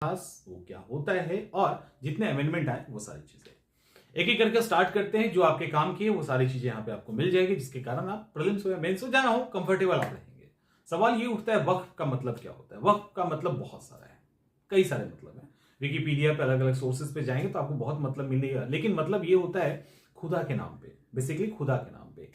वो क्या होता है और जितने अमेंडमेंट आए वो सारी चीजें एक एक करके स्टार्ट करते हैं। जो आपके काम की है वो सारी चीजें यहाँ पे आपको मिल जाएगी, जिसके कारण आप प्रीलिम्स हो या मेंस हो जाना हो कंफर्टेबल आप रहेंगे। सवाल ये उठता है वक्फ का मतलब क्या होता है। वक्फ का मतलब बहुत सारा है, कई सारे मतलब है। विकिपीडिया पे अलग अलग सोर्सेज पे जाएंगे तो आपको बहुत मतलब मिलेगा, लेकिन मतलब ये होता है खुदा के नाम पे, बेसिकली खुदा के नाम पे।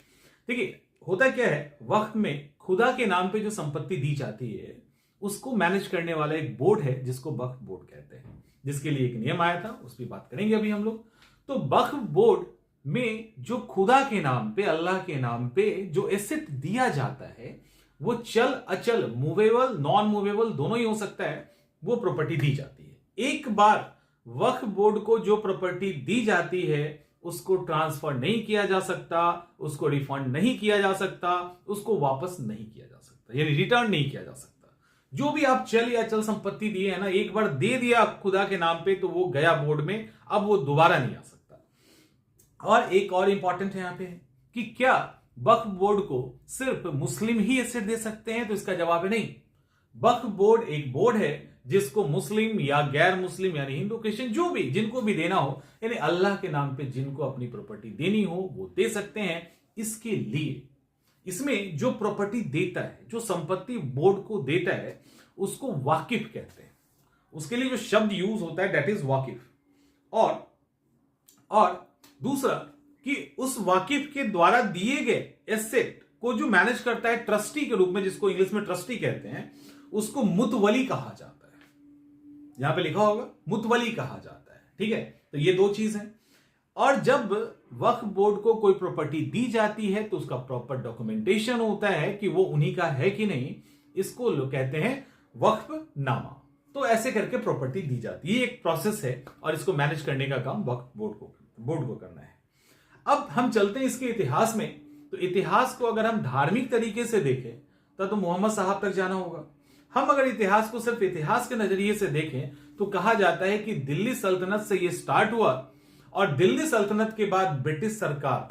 देखिए होता क्या है, वक्फ में खुदा के नाम पे जो संपत्ति दी जाती है उसको मैनेज करने वाला एक बोर्ड है जिसको वक्फ बोर्ड कहते हैं, जिसके लिए एक नियम आया था, उस पर बात करेंगे अभी हम लोग। तो वक्फ बोर्ड में जो खुदा के नाम पे, अल्लाह के नाम पे जो एसेट दिया जाता है वो चल अचल, मूवेबल नॉन मूवेबल दोनों ही हो सकता है, वो प्रॉपर्टी दी जाती है। एक बार वक्फ बोर्ड को जो प्रॉपर्टी दी जाती है उसको ट्रांसफर नहीं किया जा सकता, उसको रिफंड नहीं किया जा सकता, उसको वापस नहीं किया जा सकता, यानी रिटर्न नहीं किया जा सकता। जो भी आप चल या चल संपत्ति दिए है ना, एक बार दे दिया खुदा के नाम पे तो वो गया बोर्ड में, अब वो दोबारा नहीं आ सकता। और एक और इंपॉर्टेंट है यहां पे कि क्या वक्फ बोर्ड को सिर्फ मुस्लिम ही एसेट दे सकते हैं, तो इसका जवाब है नहीं। वक्फ बोर्ड एक बोर्ड है जिसको मुस्लिम या गैर मुस्लिम यानी हिंदू क्रिश्चियन जो भी जिनको भी देना हो, यानी अल्लाह के नाम पे जिनको अपनी प्रॉपर्टी देनी हो वो दे सकते हैं। इसके लिए इसमें जो प्रॉपर्टी देता है, जो संपत्ति बोर्ड को देता है, उसको वाकिफ कहते हैं। उसके लिए जो शब्द यूज होता है दैट इज वाकिफ। और दूसरा कि उस वाकिफ के द्वारा दिए गए एसेट को जो मैनेज करता है ट्रस्टी के रूप में, जिसको इंग्लिश में ट्रस्टी कहते हैं, उसको मुतवली कहा जाता है। यहां पे लिखा होगा मुतवली कहा जाता है, ठीक है। तो ये दो चीज है। और जब वक्फ बोर्ड को कोई प्रॉपर्टी दी जाती है तो उसका प्रॉपर डॉक्यूमेंटेशन होता है कि वो उन्हीं का है कि नहीं, इसको लोग कहते हैं वक्फ नामा। तो ऐसे करके प्रॉपर्टी दी जाती है, ये एक प्रोसेस है और इसको मैनेज करने का काम वक्फ बोर्ड को करना है। अब हम चलते हैं इसके इतिहास में। तो इतिहास को अगर हम धार्मिक तरीके से देखें तो मोहम्मद साहब तक जाना होगा। हम अगर इतिहास को सिर्फ इतिहास के नजरिए से देखें तो कहा जाता है कि दिल्ली सल्तनत से यह स्टार्ट हुआ और दिल्ली सल्तनत के बाद ब्रिटिश सरकार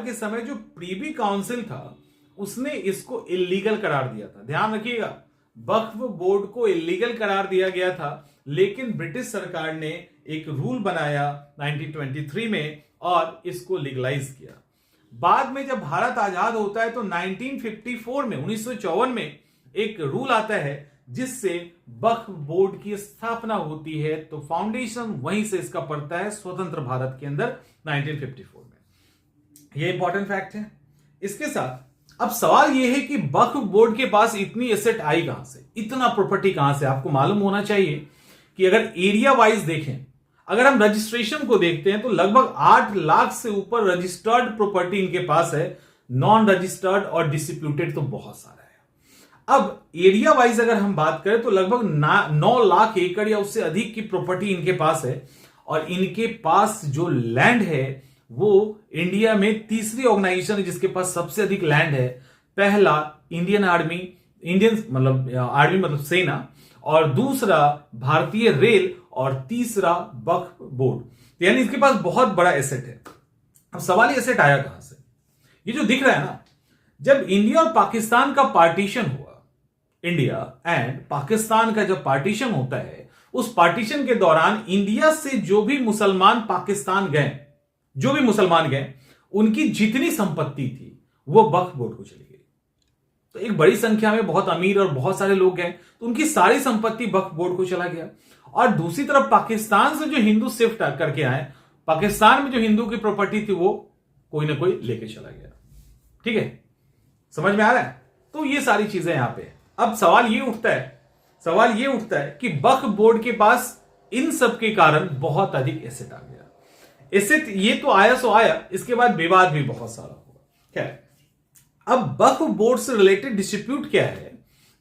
के समय जो प्रीवी काउंसिल था उसने इसको इल्लीगल करार दिया था। ध्यान रखिएगा, वक्फ बोर्ड को इल्लीगल करार दिया गया था, लेकिन ब्रिटिश सरकार ने एक रूल बनाया 1923 में और इसको लीगलाइज किया। बाद में जब भारत आजाद होता है तो 1954 में 1954 में एक रूल आता है जिससे वक्फ बोर्ड की स्थापना होती है। तो फाउंडेशन वहीं से इसका पड़ता है स्वतंत्र भारत के अंदर 1954 में। यह इंपॉर्टेंट फैक्ट है। इसके साथ अब सवाल यह है कि वक्फ बोर्ड के पास इतनी एसेट आई कहां से, इतना प्रॉपर्टी कहां से। आपको मालूम होना चाहिए कि अगर एरिया वाइज देखें, अगर हम रजिस्ट्रेशन को देखते हैं तो लगभग 8 लाख से ऊपर रजिस्टर्ड प्रॉपर्टी इनके पास है। नॉन रजिस्टर्ड और डिस्प्यूटेड तो बहुत सारा है। अब एरिया वाइज अगर हम बात करें तो लगभग 9 लाख एकड़ या उससे अधिक की प्रॉपर्टी इनके पास है। और इनके पास जो लैंड है वो इंडिया में तीसरी ऑर्गेनाइजेशन है जिसके पास सबसे अधिक लैंड है। पहला इंडियन आर्मी, आर्मी मतलब सेना, और दूसरा भारतीय रेल, और तीसरा वक्फ बोर्ड। यानी इसके पास बहुत बड़ा एसेट है। अब सवाल ये एसेट आया कहां से। ये जो दिख रहा है ना, जब इंडिया और पाकिस्तान का पार्टीशन हुआ, इंडिया एंड पाकिस्तान का जब पार्टीशन होता है, उस पार्टीशन के दौरान इंडिया से जो भी मुसलमान पाकिस्तान गए, उनकी जितनी संपत्ति थी वो वक्फ बोर्ड को चली गई। तो एक बड़ी संख्या में बहुत अमीर और बहुत सारे लोग गए, तो उनकी सारी संपत्ति वक्फ बोर्ड को चला गया। और दूसरी तरफ पाकिस्तान से जो हिंदू शिफ्ट करके आए, पाकिस्तान में जो हिंदू की प्रॉपर्टी थी वो कोई ना कोई लेके चला गया। ठीक है, समझ में आ रहा है। तो ये सारी चीजें यहां पे। अब सवाल ये उठता है कि वक्फ बोर्ड के पास इन सब के कारण बहुत अधिक एसेट आ गया। एसेट ये तो आया सो आया, इसके बाद विवाद भी बहुत सारा हुआ। खैर, अब वक्फ बोर्ड से रिलेटेड डिस्प्यूट क्या है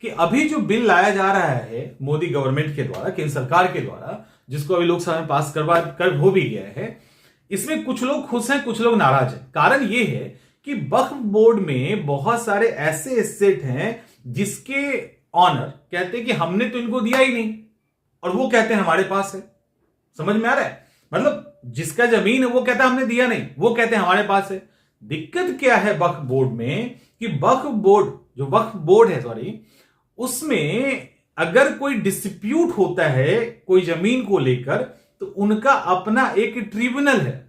कि अभी जो बिल लाया जा रहा है मोदी गवर्नमेंट के द्वारा, केंद्र सरकार के द्वारा, जिसको अभी लोकसभा में पास कर हो भी गया है, इसमें कुछ लोग खुश हैं, कुछ लोग नाराज हैं। कारण यह है कि वक्फ बोर्ड में बहुत सारे ऐसे एसेट हैं जिसके ऑनर कहते हैं कि हमने तो इनको दिया ही नहीं, और वो कहते हैं हमारे पास है। समझ में आ रहा है? मतलब जिसका जमीन है वो कहता है हमने दिया नहीं, वो कहते हैं हमारे पास है। दिक्कत क्या है वक्फ बोर्ड में कि वक्फ बोर्ड है उसमें अगर कोई डिस्प्यूट होता है कोई जमीन को लेकर तो उनका अपना एक ट्रिब्यूनल है।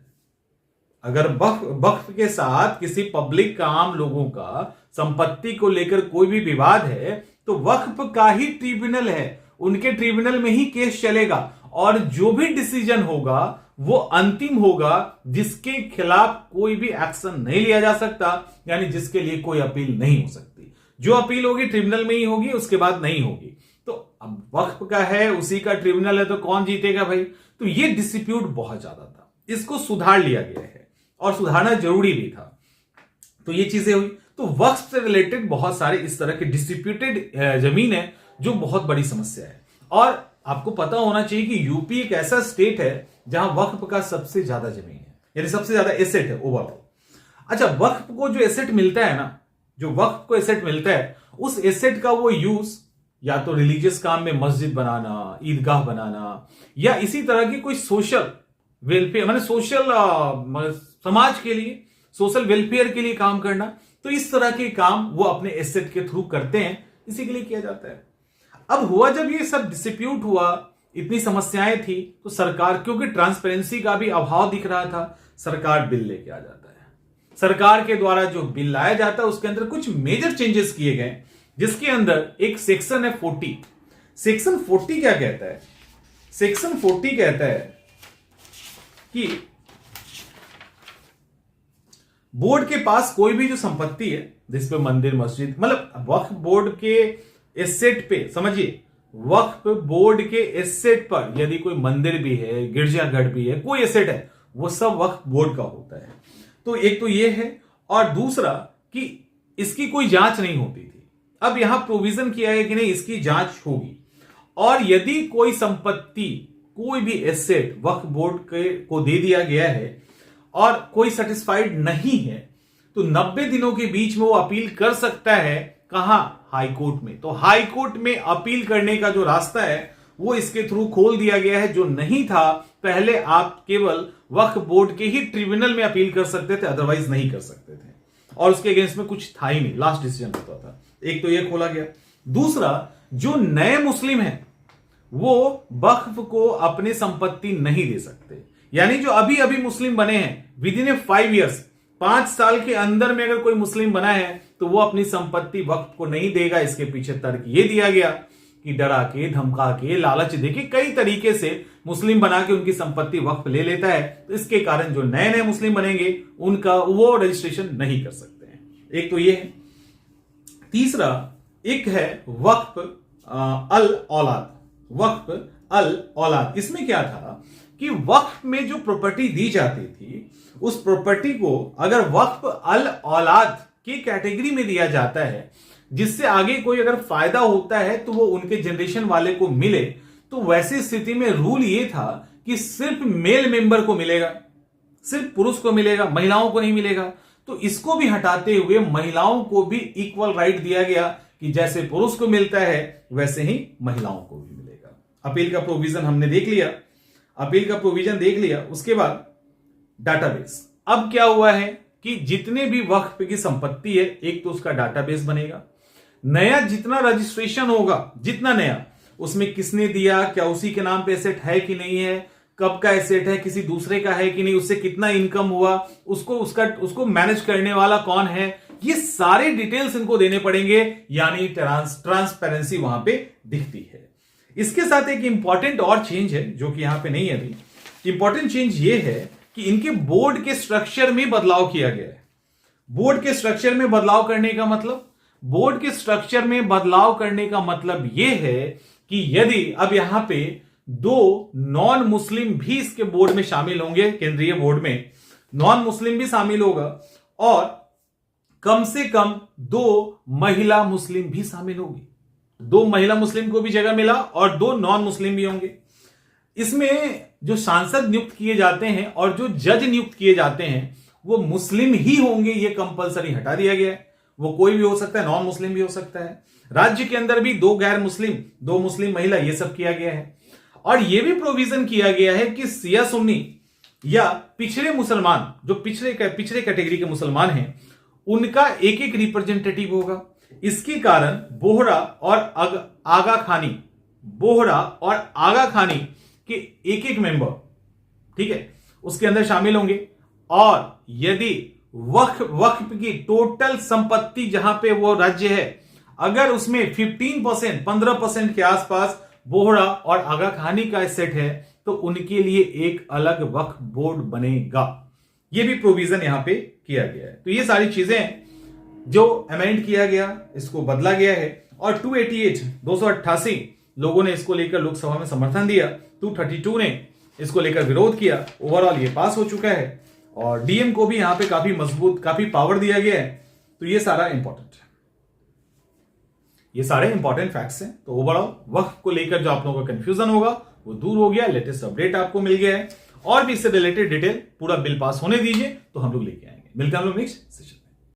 अगर वक्फ के साथ किसी पब्लिक का, आम लोगों का संपत्ति को लेकर कोई भी विवाद है तो वक्फ का ही ट्रिब्यूनल है, उनके ट्रिब्यूनल में ही केस चलेगा और जो भी डिसीजन होगा वो अंतिम होगा, जिसके खिलाफ कोई भी एक्शन नहीं लिया जा सकता, यानी जिसके लिए कोई अपील नहीं हो सकती। जो अपील होगी ट्रिब्यूनल में ही होगी, उसके बाद नहीं होगी। तो अब वक्फ का है, उसी का ट्रिब्यूनल है, तो कौन जीतेगा भाई? तो ये डिस्प्यूट बहुत ज्यादा था, इसको सुधार लिया गया है और सुधारना जरूरी भी था। तो ये चीजें हुई। तो वक्फ से रिलेटेड बहुत सारे इस तरह के डिस्प्यूटेड जमीन है जो बहुत बड़ी समस्या है। और आपको पता होना चाहिए कि यूपी एक ऐसा स्टेट है जहां वक्फ का सबसे ज्यादा जमीन है, यानी सबसे ज्यादा एसेट है ओवरऑल। अच्छा, वक्फ को जो एसेट मिलता है ना, जो वक्फ को एसेट मिलता है, उस एसेट का वो यूज या तो रिलीजियस काम में मस्जिद बनाना, ईदगाह बनाना, या इसी तरह की कोई सोशल वेलफेयर, माने सोशल समाज के लिए, सोशल वेलफेयर के लिए काम करना, तो इस तरह के काम वो अपने एसेट के थ्रू करते हैं, इसी के लिए किया जाता है। अब हुआ जब ये सब डिस्प्यूट हुआ, इतनी समस्याएं थी, तो सरकार, क्योंकि ट्रांसपेरेंसी का भी अभाव दिख रहा था, सरकार बिल लेके आ जाता है। सरकार के द्वारा जो बिल लाया जाता है उसके अंदर कुछ मेजर चेंजेस किए गए, जिसके अंदर एक सेक्शन है 40। सेक्शन 40 क्या कहता है? सेक्शन 40 कहता है कि बोर्ड के पास कोई भी जो संपत्ति है, जिसपे मंदिर, मस्जिद, मतलब वक्फ बोर्ड के एसेट पे, समझिए, वक्फ बोर्ड के एसेट पर यदि कोई मंदिर भी है, गिरजाघर भी है, कोई एसेट है, वो सब वक्फ बोर्ड का होता है। तो एक तो ये है, और दूसरा कि इसकी कोई जांच नहीं होती थी। अब यहां प्रोविजन किया है कि नहीं, इसकी जांच होगी, और यदि कोई संपत्ति, कोई भी एसेट वक्फ बोर्ड को दे दिया गया है और कोई सेटिस्फाइड नहीं है, तो 90 दिनों के बीच में वो अपील कर सकता है। कहां? हाई कोर्ट में। तो हाई कोर्ट में अपील करने का जो रास्ता है वो इसके थ्रू खोल दिया गया है, जो नहीं था पहले। आप केवल वक्फ बोर्ड के ही ट्रिब्यूनल में अपील कर सकते थे, अदरवाइज नहीं कर सकते थे, और उसके अगेंस्ट में कुछ था ही नहीं, लास्ट डिसीजन होता था। एक तो ये खोला गया। दूसरा, जो नए मुस्लिम हैं वो वक्फ को अपनी संपत्ति नहीं दे सकते, यानी जो अभी अभी मुस्लिम बने हैं, विद इन 5 ईयर्स, 5 साल के अंदर में अगर कोई मुस्लिम बना है तो वो अपनी संपत्ति वक्फ को नहीं देगा। इसके पीछे तर्क ये दिया गया कि डरा के, धमका के, लालच देके, कई तरीके से मुस्लिम बना के उनकी संपत्ति वक्फ ले लेता है। तो इसके कारण जो नए नए मुस्लिम बनेंगे उनका वो रजिस्ट्रेशन नहीं कर सकते हैं। एक तो ये है। तीसरा एक है वक्फ अल औलाद। वक्फ अल औलाद, इसमें क्या था कि वक्फ में जो प्रॉपर्टी दी जाती थी, उस प्रॉपर्टी को अगर वक्फ अल औलाद की कैटेगरी में दिया जाता है, जिससे आगे कोई अगर फायदा होता है तो वो उनके जनरेशन वाले को मिले, तो वैसी स्थिति में रूल ये था कि सिर्फ मेल मेंबर को मिलेगा, सिर्फ पुरुष को मिलेगा, महिलाओं को नहीं मिलेगा। तो इसको भी हटाते हुए महिलाओं को भी इक्वल राइट दिया गया कि जैसे पुरुष को मिलता है वैसे ही महिलाओं को भी मिलेगा। अपील का प्रोविजन हमने देख लिया, अपील का प्रोविजन देख लिया। उसके बाद डाटाबेस। अब क्या हुआ है कि जितने भी वक्फ की संपत्ति है, एक तो उसका डाटाबेस बनेगा, नया जितना रजिस्ट्रेशन होगा, जितना नया, उसमें किसने दिया, क्या उसी के नाम पे एसेट है कि नहीं है, कब का एसेट है, किसी दूसरे का है कि नहीं, उससे कितना इनकम हुआ, उसको मैनेज करने वाला कौन है, ये सारे डिटेल्स इनको देने पड़ेंगे, यानी ट्रांसपेरेंसी वहां पे दिखती है। इसके साथ एक इंपॉर्टेंट और चेंज है जो कि यहां पे नहीं है अभी। इंपॉर्टेंट चेंज ये है कि इनके बोर्ड के स्ट्रक्चर में बदलाव किया गया है। बोर्ड के स्ट्रक्चर में बदलाव करने का मतलब, बोर्ड के स्ट्रक्चर में बदलाव करने का मतलब यह है कि यदि अब यहां पे 2 नॉन मुस्लिम भी इसके बोर्ड में शामिल होंगे, केंद्रीय बोर्ड में नॉन मुस्लिम भी शामिल होगा, और कम से कम 2 महिला मुस्लिम भी शामिल होगी। 2 महिला मुस्लिम को भी जगह मिला और 2 नॉन मुस्लिम भी होंगे। इसमें जो सांसद नियुक्त किए जाते हैं और जो जज नियुक्त किए जाते हैं वो मुस्लिम ही होंगे, ये कंपलसरी हटा दिया गया है। वो कोई भी हो सकता है, नॉन मुस्लिम भी हो सकता है। राज्य के अंदर भी 2 गैर मुस्लिम, 2 मुस्लिम महिला, ये सब किया गया है। और यह भी प्रोविजन किया गया है कि सिया सुन्नी या पिछड़े मुसलमान, जो पिछड़े कैटेगरी के मुसलमान हैं, उनका एक रिप्रेजेंटेटिव होगा। इसके कारण बोहरा और आगा खानी के एक एक मेंबर, ठीक है, उसके अंदर शामिल होंगे। और यदि वक्फ की टोटल संपत्ति जहां पे वो राज्य है, अगर उसमें 15% के आसपास बोहरा और आगा खानी का एसेट है, तो उनके लिए एक अलग वक्फ बोर्ड बनेगा। ये भी प्रोविजन यहां पे किया गया है। तो ये सारी चीजें जो अमेंड किया गया, इसको बदला गया है। और 288 लोगों ने इसको लेकर लोकसभा में समर्थन दिया, 232 ने इसको लेकर विरोध किया। ओवरऑल ये पास हो चुका है और डीएम को भी यहां पे काफी मजबूत, काफी पावर दिया गया है। तो ये सारा इंपॉर्टेंट है, ये सारे इंपॉर्टेंट फैक्ट्स हैं। तो ओवरऑल वक्फ को लेकर जो आप लोगों का कंफ्यूजन होगा वो दूर हो गया, लेटेस्ट अपडेट आपको मिल गया है। और भी इससे रिलेटेड डिटेल पूरा बिल पास होने दीजिए, तो हम लोग लेके आएंगे। मिलते हैं हम लोग नेक्स्ट सेशन।